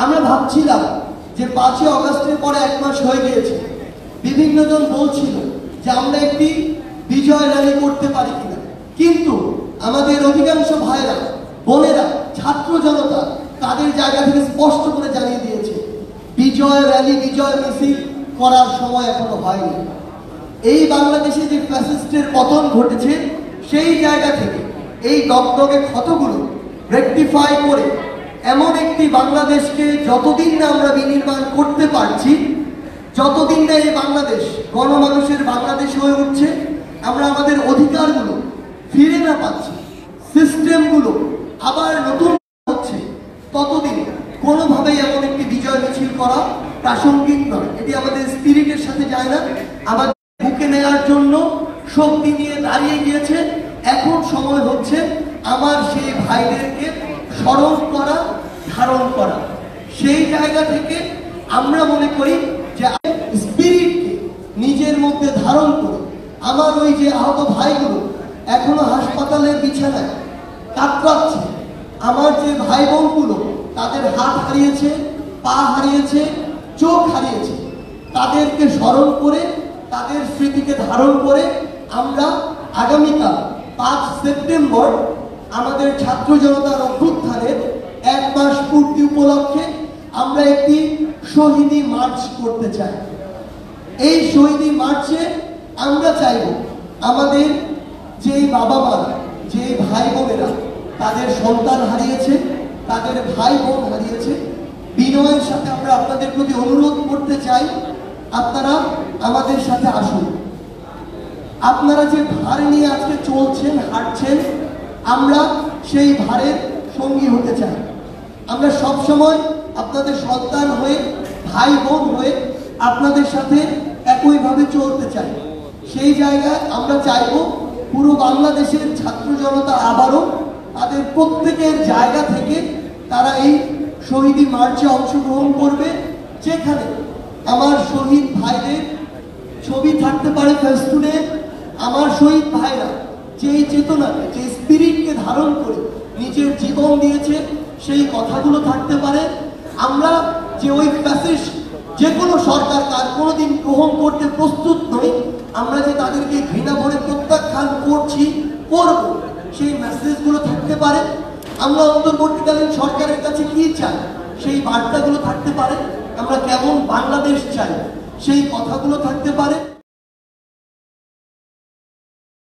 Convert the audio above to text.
আমরা ভাবছিলাম যে 5ই অগাস্টের পরে 1 মাস হয়ে গিয়েছে, বিভিন্ন জন বলছিল যে আমরা একটি বিজয় র্যালি করতে পারি কিনা, কিন্তু আমাদের অধিকাংশ ভাইরা বোনেরা ছাত্র জনতা তাদের জায়গা থেকে স্পষ্ট করে জানিয়ে দিয়েছে বিজয় র্যালি বিজয় মিছিল করার সময় এখনো হয়নি। এই বাংলাদেশে যে ফ্যাসিস্টের পতন ঘটেছে সেই জায়গা থেকে এই দগদগে ক্ষতগুলো রেকটিফাই করে এমন একটি বাংলাদেশকে যতদিন না আমরা বিনির্মাণ করতে পারছি, যতদিন না এই বাংলাদেশ গণমানুষের বাংলাদেশ হয়ে উঠছে, আমরা আমাদের অধিকারগুলো ফিরে না পাচ্ছি, সিস্টেমগুলো আবার নতুন হচ্ছে, ততদিন কোনোভাবেই এমন একটি বিজয় মিছিল করা প্রাসঙ্গিক নয়। এটি আমাদের স্পিরিটের সাথে যায় না। আমাদের বুকে নেওয়ার জন্য শক্তি নিয়ে দাঁড়িয়ে গিয়েছে। এখন সময় হচ্ছে আমার সেই ভাইদেরকে স্মরণ করা, ধারণ করা। সেই জায়গা থেকে আমরা মনে করি যে স্পিরিটকে নিজের মধ্যে ধারণ করে আমার ওই যে আহত ভাইগুলো এখনো হাসপাতালের বিছানায় কাতরাচ্ছে, আমার যে ভাই বোনগুলো তাদের হাত হারিয়েছে, পা হারিয়েছে, চোখ হারিয়েছে, তাদেরকে স্মরণ করে তাদের স্মৃতিকে ধারণ করে আমরা আগামীকাল 5 সেপ্টেম্বর আমাদের ছাত্র জনতার অভ্যুত্থানের 1 মাস পূর্তি উপলক্ষে আমরা একটি শহীদি মার্চ করতে চাই। এই শহীদি মার্চে আমরা চাইব আমাদের যে বাবা মারা, যে ভাই বোনেরা তাদের সন্তান হারিয়েছে, তাদের ভাই বোন হারিয়েছে, বিনয়ের সাথে আমরা আপনাদের প্রতি অনুরোধ করতে চাই আপনারা আমাদের সাথে আসুন। আপনারা যে ভার নিয়ে আজকে চলছেন, হাঁটছেন, আমরা সেই ভারের সঙ্গী হতে চাই। আমরা সব সময় আপনাদের সন্তান হয়ে, ভাই বোন হয়ে আপনাদের সাথে একইভাবে চলতে চাই। সেই জায়গায় আমরা চাইব পুরো বাংলাদেশের ছাত্র জনতা আবারও তাদের প্রত্যেকের জায়গা থেকে তারা এই শহীদি মার্চে অংশগ্রহণ করবে, যেখানে আমার শহীদ ভাইদের ছবি থাকতে পারে ফেস্টুনে। আমার শহীদ ভাইরা যে চেতনাকে, যে স্পিরিটকে ধারণ করে নিজের জীবন দিয়েছে সেই কথাগুলো থাকতে পারে। আমরা যে ওই ফ্যাসিস্ট যে কোনো সরকার তার কোনোদিন গ্রহণ করতে প্রস্তুত নই, আমরা যে তাদেরকে ঘৃণা ভরে প্রত্যাখ্যান করছি, করব, সেই মেসেজগুলো থাকতে পারে। আমরা অন্তর্বর্তীকালীন সরকারের কাছে কি চাই সেই বার্তাগুলো থাকতে পারে। আমরা কেমন বাংলাদেশ চাই সেই কথাগুলো থাকতে পারে।